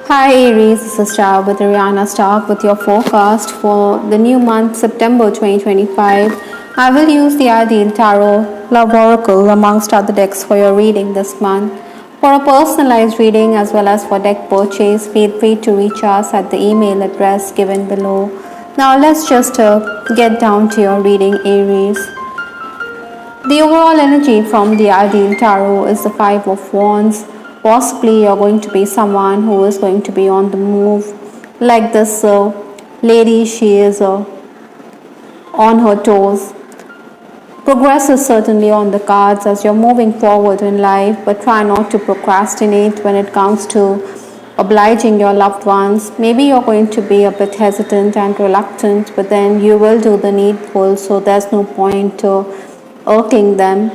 Hi Aries, this is Star with Ariana Star with your forecast for the new month September 2025. I will use the Ideal Tarot Love Oracle amongst other decks for your reading this month. For a personalized reading as well as for deck purchase, feel free to reach us at the email address given below. Now let's just get down to your reading, Aries. The overall energy from the Ideal Tarot is the Five of Wands. Possibly you're going to be someone who is going to be on the move. Like this lady, she is on her toes. Progress is certainly on the cards as you're moving forward in life, but try not to procrastinate when it comes to obliging your loved ones. Maybe you're going to be a bit hesitant and reluctant, but then you will do the needful, so there's no point irking them.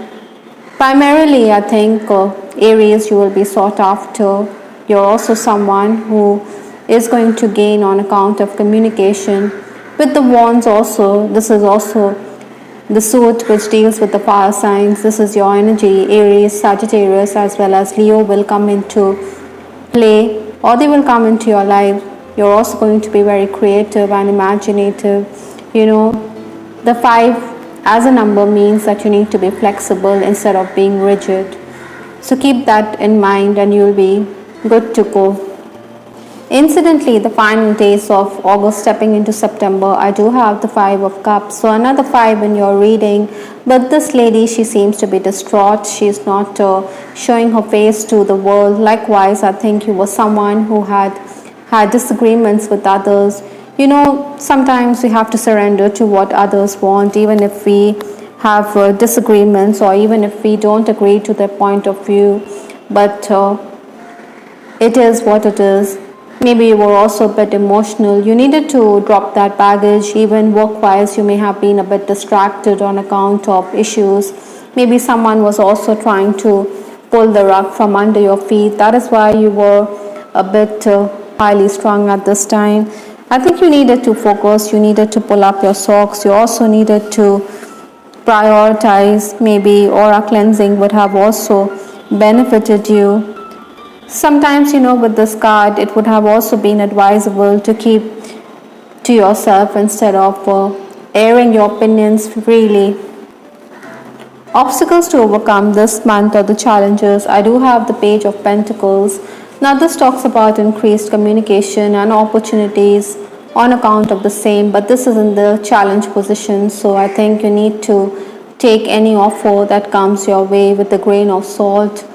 Primarily, I think Aries, you will be sought after. You're also someone who is going to gain on account of communication. With the wands also, this is also the suit which deals with the fire signs. This is your energy. Aries, Sagittarius as well as Leo will come into play, or they will come into your life. You're also going to be very creative and imaginative. The 5 as a number means that you need to be flexible instead of being rigid. So keep that in mind and you'll be good to go. Incidentally, the final days of August stepping into September, I do have the 5 of Cups. So another 5 in your reading. But this lady, she seems to be distraught. She's not showing her face to the world. Likewise, I think you were someone who had disagreements with others. Sometimes we have to surrender to what others want, even if we have disagreements or even if we don't agree to their point of view. But it is what it is. Maybe you were also a bit emotional. You needed to drop that baggage. Even work-wise, you may have been a bit distracted on account of issues. Maybe someone was also trying to pull the rug from under your feet. That is why you were a bit highly strung at this time. I think you needed to focus, you needed to pull up your socks, you also needed to prioritize. Maybe aura cleansing would have also benefited you. Sometimes, with this card, it would have also been advisable to keep to yourself instead of airing your opinions freely. Obstacles to overcome this month or the challenges, I do have the Page of Pentacles. Now this talks about increased communication and opportunities on account of the same, but this is in the challenge position, so I think you need to take any offer that comes your way with a grain of salt.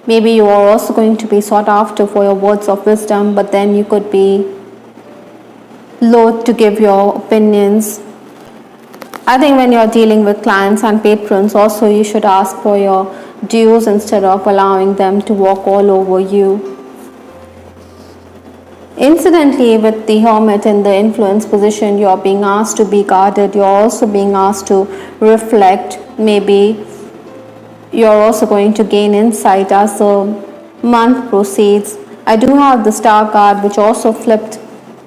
Maybe you are also going to be sought after for your words of wisdom, but then you could be loath to give your opinions. I think when you're dealing with clients and patrons, also you should ask for your dues instead of allowing them to walk all over you. Incidentally, with the Hermit in the influence position, you're being asked to be guarded. You're also being asked to reflect. Maybe you're also going to gain insight as the month proceeds. I do have the Star card, which also flipped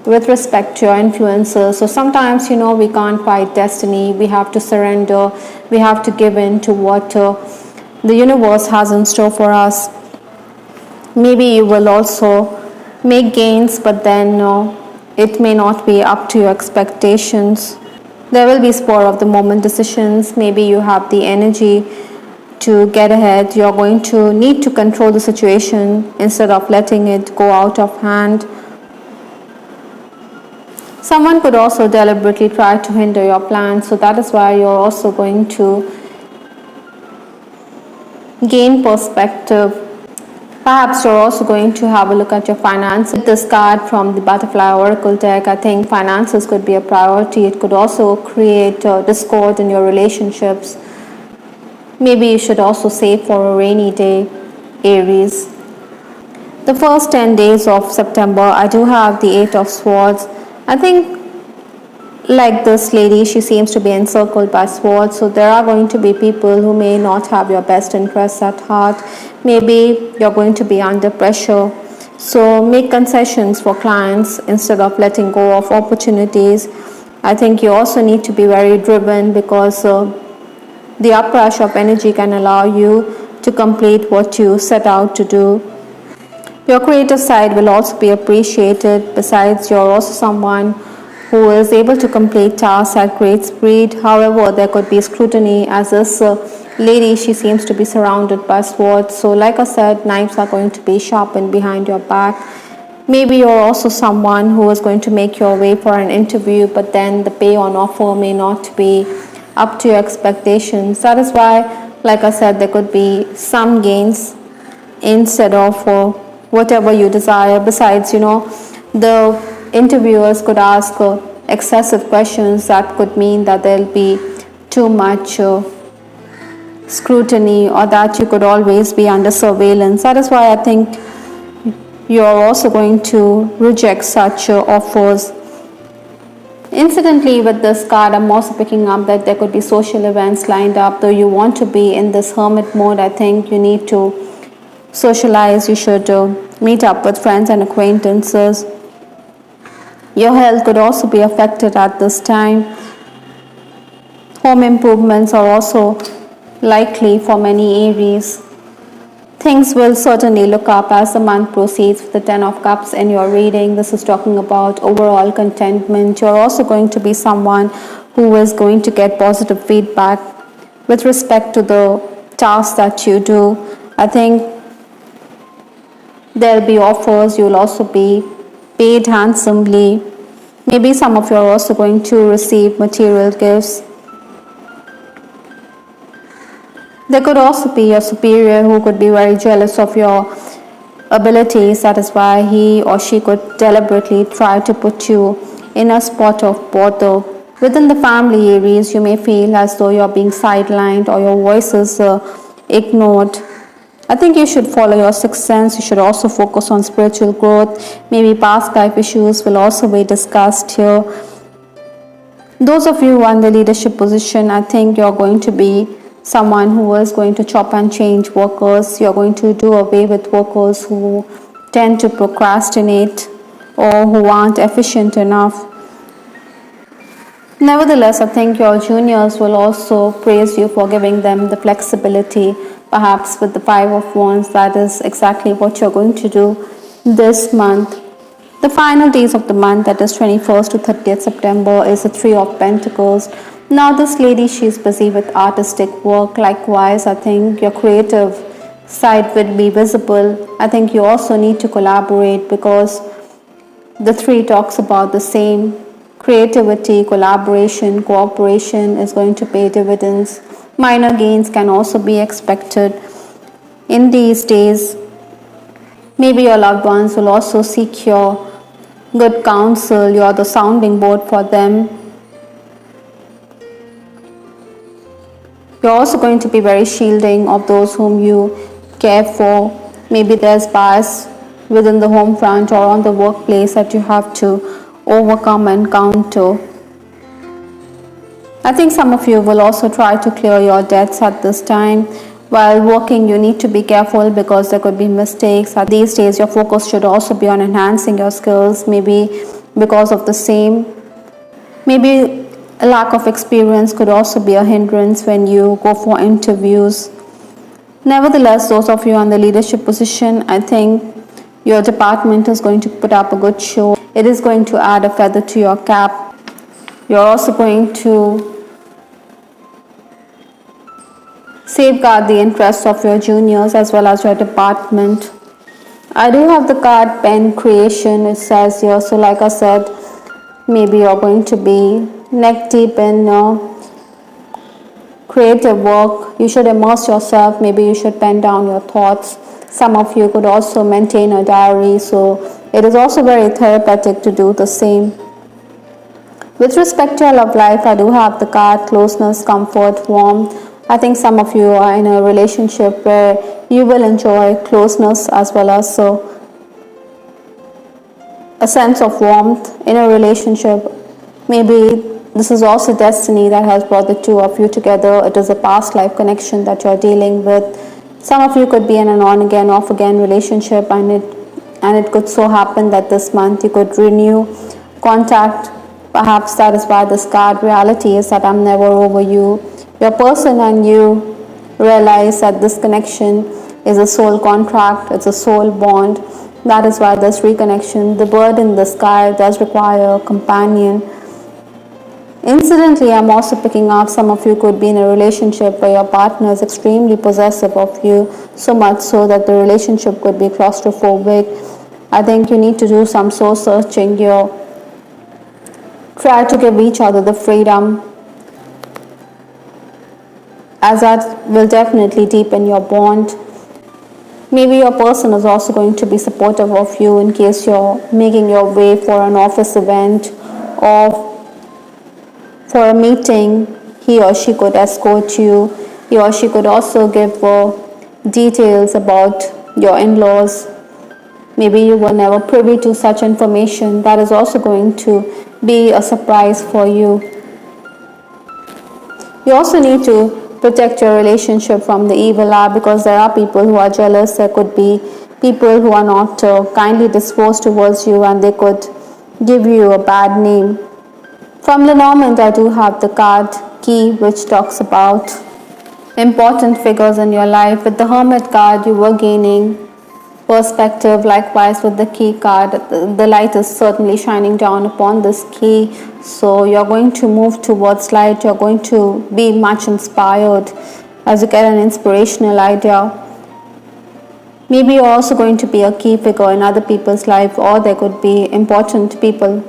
with respect to your influences. So sometimes, we can't fight destiny. We have to surrender. We have to give in to what the universe has in store for us. Maybe you will also make gains, but then it may not be up to your expectations. There will be spur of the moment decisions. Maybe you have the energy to get ahead. You're going to need to control the situation instead of letting it go out of hand. Someone could also deliberately try to hinder your plans, so that is why you're also going to gain perspective. Perhaps you're also going to have a look at your finances. With this card from the Butterfly Oracle deck, I think finances could be a priority. It could also create discord in your relationships. Maybe you should also save for a rainy day, Aries. The first 10 days of September, I do have the 8 of Swords. I think like this lady, she seems to be encircled by swords, so there are going to be people who may not have your best interests at heart. Maybe you're going to be under pressure, so make concessions for clients instead of letting go of opportunities. I think you also need to be very driven, because the uprush of energy can allow you to complete what you set out to do. Your creative side will also be appreciated. Besides, you're also someone who is able to complete tasks at great speed. However, there could be scrutiny as this lady, she seems to be surrounded by swords. So like I said, knives are going to be sharpened behind your back. Maybe you're also someone who is going to make your way for an interview, but then the pay on offer may not be up to your expectations. That is why, like I said, there could be some gains instead of whatever you desire. Besides, the interviewers could ask excessive questions. That could mean that there'll be too much scrutiny, or that you could always be under surveillance. That is why I think you are also going to reject such offers. Incidentally, with this card, I'm also picking up that there could be social events lined up. Though you want to be in this hermit mode, I think you need to socialize. You should meet up with friends and acquaintances. Your health could also be affected at this time. Home improvements are also likely for many Aries. Things will certainly look up as the month proceeds with the 10 of Cups in your reading. This is talking about overall contentment. You're also going to be someone who is going to get positive feedback with respect to the tasks that you do. I think there'll be offers. You'll also be paid handsomely. Maybe some of you are also going to receive material gifts. There could also be a superior who could be very jealous of your abilities. That is why he or she could deliberately try to put you in a spot of bother. Within the family, Aries, you may feel as though you're being sidelined or your voice is ignored. I think you should follow your sixth sense. You should also focus on spiritual growth. Maybe past life issues will also be discussed here. Those of you who are in the leadership position, I think you're going to be someone who is going to chop and change workers. You're going to do away with workers who tend to procrastinate or who aren't efficient enough. Nevertheless, I think your juniors will also praise you for giving them the flexibility. Perhaps with the 5 of Wands, that is exactly what you're going to do this month. The final days of the month, that is 21st to 30th September, is the 3 of Pentacles. Now this lady, she's busy with artistic work. Likewise, I think your creative side will be visible. I think you also need to collaborate because the 3 talks about the same. Creativity, collaboration, cooperation is going to pay dividends. Minor gains can also be expected in these days. Maybe your loved ones will also seek your good counsel. You're the sounding board for them. You're also going to be very shielding of those whom you care for. Maybe there's bias within the home front or on the workplace that you have to overcome and counter. I think some of you will also try to clear your debts at this time. While working, you need to be careful because there could be mistakes. At these days, your focus should also be on enhancing your skills, maybe because of the same. Maybe a lack of experience could also be a hindrance when you go for interviews. Nevertheless, those of you on the leadership position, I think your department is going to put up a good show. It is going to add a feather to your cap. You're also going to safeguard the interests of your juniors as well as your department. I do have the card pen creation, it says here. So like I said, maybe you're going to be neck deep in creative work. You should immerse yourself. Maybe you should pen down your thoughts. Some of you could also maintain a diary, so it is also very therapeutic to do the same. With respect to your love life, I do have the card closeness, comfort, warmth. I think some of you are in a relationship where you will enjoy closeness as well as a sense of warmth in a relationship. Maybe this is also destiny that has brought the two of you together. It is a past life connection that you're dealing with. Some of you could be in an on again, off again relationship, and it could so happen that this month you could renew contact. Perhaps that is why this card reality is that I'm never over you. Your person and you realize that this connection is a soul contract, it's a soul bond. That is why this reconnection, the bird in the sky, does require a companion. Incidentally, I'm also picking up some of you could be in a relationship where your partner is extremely possessive of you, so much so that the relationship could be claustrophobic. I think you need to do some soul searching. You try to give each other the freedom, as that will definitely deepen your bond. Maybe your person is also going to be supportive of you in case you're making your way for an office event or for a meeting. He or she could escort you. He or she could also give details about your in-laws. Maybe you were never privy to such information. That is also going to be a surprise for you. You also need to protect your relationship from the evil eye, because there are people who are jealous. There could be people who are not kindly disposed towards you, and they could give you a bad name. From Lenormand, I do have the card Key, which talks about important figures in your life. With the Hermit card, you were gaining perspective. Likewise, with the Key card, the light is certainly shining down upon this key. So you're going to move towards light. You're going to be much inspired as you get an inspirational idea. Maybe you're also going to be a key figure in other people's life, or there could be important people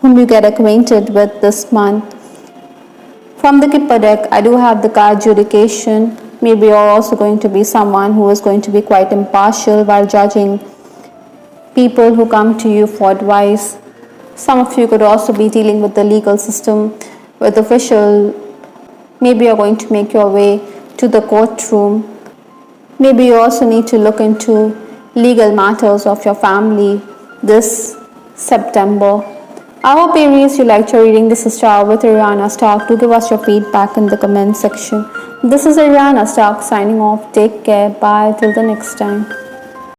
whom you get acquainted with this month. From the Kipper deck, I do have the card Judication. Maybe you're also going to be someone who is going to be quite impartial while judging people who come to you for advice. Some of you could also be dealing with the legal system, with official. Maybe you're going to make your way to the courtroom. Maybe you also need to look into legal matters of your family this September. I hope, Aries, you liked your reading. This is Star with Ariana Stark. Do give us your feedback in the comment section. This is Ariana Stark signing off. Take care. Bye. Till the next time.